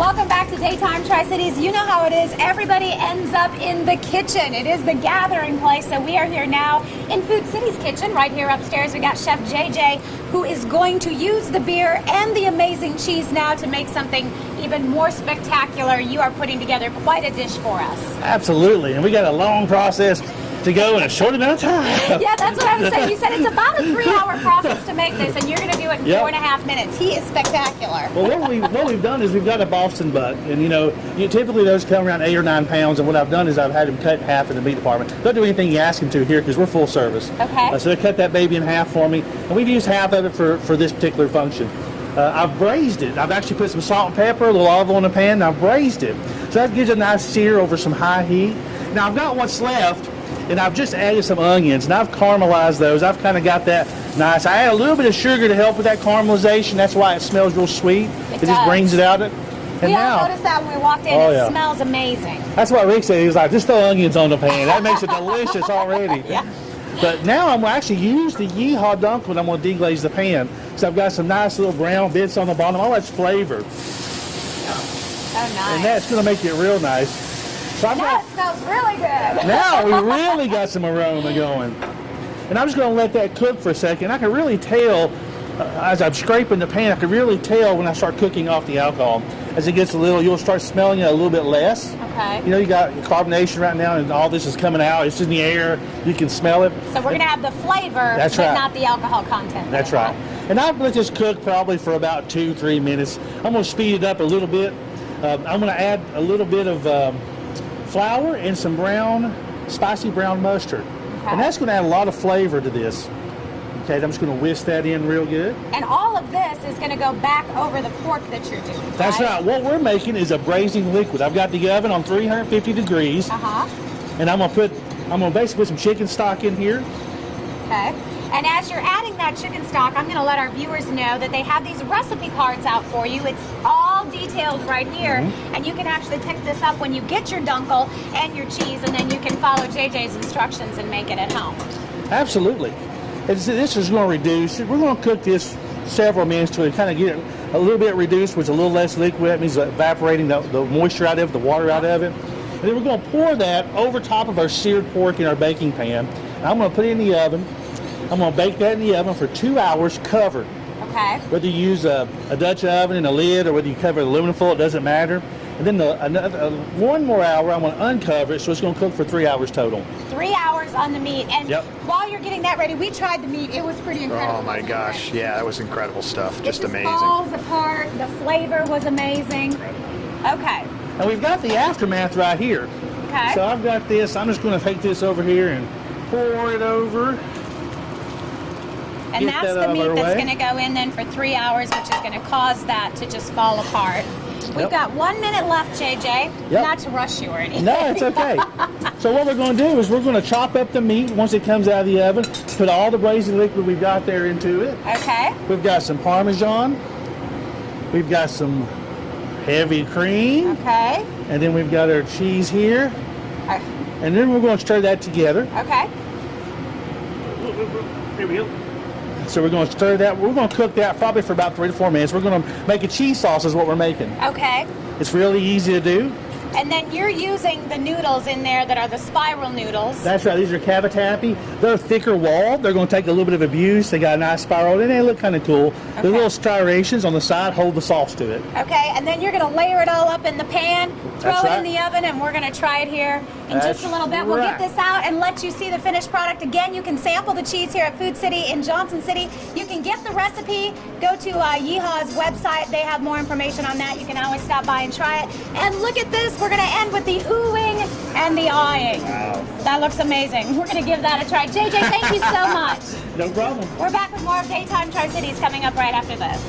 welcome back to Daytime Tri-Cities. You know how it is. Everybody ends up in the kitchen. It is the gathering place. So we are here now in Food City's kitchen. Right here upstairs, we got Chef JJ, who is going to use the beer and the amazing cheese now to make something even more spectacular. You are putting together quite a dish for us. Absolutely. And we got a long process to go in a short amount of time. Yeah, that's what I was saying. You said it's about a 3-hour process to make this, and you're going to do it in 4.5 minutes. He is spectacular. Well, what we've done is we've got a Boston buck, and typically those come around 8 or 9 pounds. And what I've done is I've had him cut in half in the meat department. Don't do anything you ask him to here because we're full service. Okay. So they cut that baby in half for me, and we've used half of it for this particular function. I've braised it. I've actually put some salt and pepper, a little olive on the pan, and I've braised it. So that gives a nice sear over some high heat. Now I've got what's left. And I've just added some onions, and I've caramelized those. I've kind of got that nice. I add a little bit of sugar to help with that caramelization. That's why it smells real sweet. It just brings it out. We all noticed that when we walked in. It smells amazing. That's what Rick said. He was like, just throw onions on the pan. That makes it delicious already. Yeah. But now I'm going to actually use the Yee-Haw Dunkel, and I'm going to deglaze the pan. So I've got some nice little brown bits on the bottom. All that's flavor. Oh, nice. And that's going to make it real nice. So that smells really good. Now we really got some aroma going. And I'm just going to let that cook for a second. I can really tell, as I'm scraping the pan, I can really tell when I start cooking off the alcohol. As it gets you'll start smelling it a little bit less. Okay. You got carbonation right now, and all this is coming out. It's in the air. You can smell it. So we're going to have the flavor, but not the alcohol content. That's right. And I've let this cook probably for about 2-3 minutes. I'm going to speed it up a little bit. I'm going to add a little bit of flour and some spicy brown mustard. Okay. And that's going to add a lot of flavor to this. Okay, I'm just going to whisk that in real good. And all of this is going to go back over the pork that you're doing. That's right. What we're making is a braising liquid. I've got the oven on 350 degrees. And I'm going to basically put some chicken stock in here. Okay. And as you're adding that chicken stock, I'm going to let our viewers know that they have these recipe cards out for you. It's all detailed right here, and you can actually pick this up when you get your Dunkel and your cheese, and then you can follow JJ's instructions and make it at home. Absolutely. This is going to reduce. We're going to cook this several minutes to kind of get it a little bit reduced, which is a little less liquid. That means evaporating the moisture out of it, the water out of it. And then we're going to pour that over top of our seared pork in our baking pan. And I'm going to put it in the oven. I'm going to bake that in the oven for 2 hours covered. Okay. Whether you use a Dutch oven and a lid or whether you cover it with aluminum foil, it doesn't matter. And then one more hour, I'm going to uncover it, so it's going to cook for 3 hours total. 3 hours on the meat. And while you're getting that ready, we tried the meat. It was pretty incredible. Oh my gosh. Yeah, that was incredible stuff. Just amazing. It falls apart. The flavor was amazing. Okay. And we've got the aftermath right here. Okay. So I've got this. I'm just going to take this over here and pour it over. And that's the meat that's going to go in then for 3 hours, which is going to cause that to just fall apart. We've got 1 minute left, JJ. Not to rush you or anything. No, it's okay. So what we're going to do is we're going to chop up the meat once it comes out of the oven, put all the braising liquid we've got there into it. Okay. We've got some Parmesan. We've got some heavy cream. Okay. And then we've got our cheese here. And then we're going to stir that together. Okay. Here we go. So we're going to stir that. We're going to cook that probably for about 3 to 4 minutes. We're going to make a cheese sauce is what we're making. Okay. It's really easy to do. And then you're using the noodles in there that are the spiral noodles. That's right. These are cavatappi. They're thicker walled. They're going to take a little bit of abuse. They got a nice spiral, and they look kind of cool. Okay. The little striations on the side hold the sauce to it. Okay, and then you're going to layer it all up in the pan, throw it in the oven, and we're going to try it here in just a little bit. We'll get this out and let you see the finished product. Again, you can sample the cheese here at Food City in Johnson City. You can get the recipe. Go to Yee-Haw's website. They have more information on that. You can always stop by and try it. And look at this. We're going to end with the oohing and the awing. Wow. That looks amazing. We're going to give that a try. JJ, thank you so much. No problem. We're back with more of Daytime Tri-Cities coming up right after this.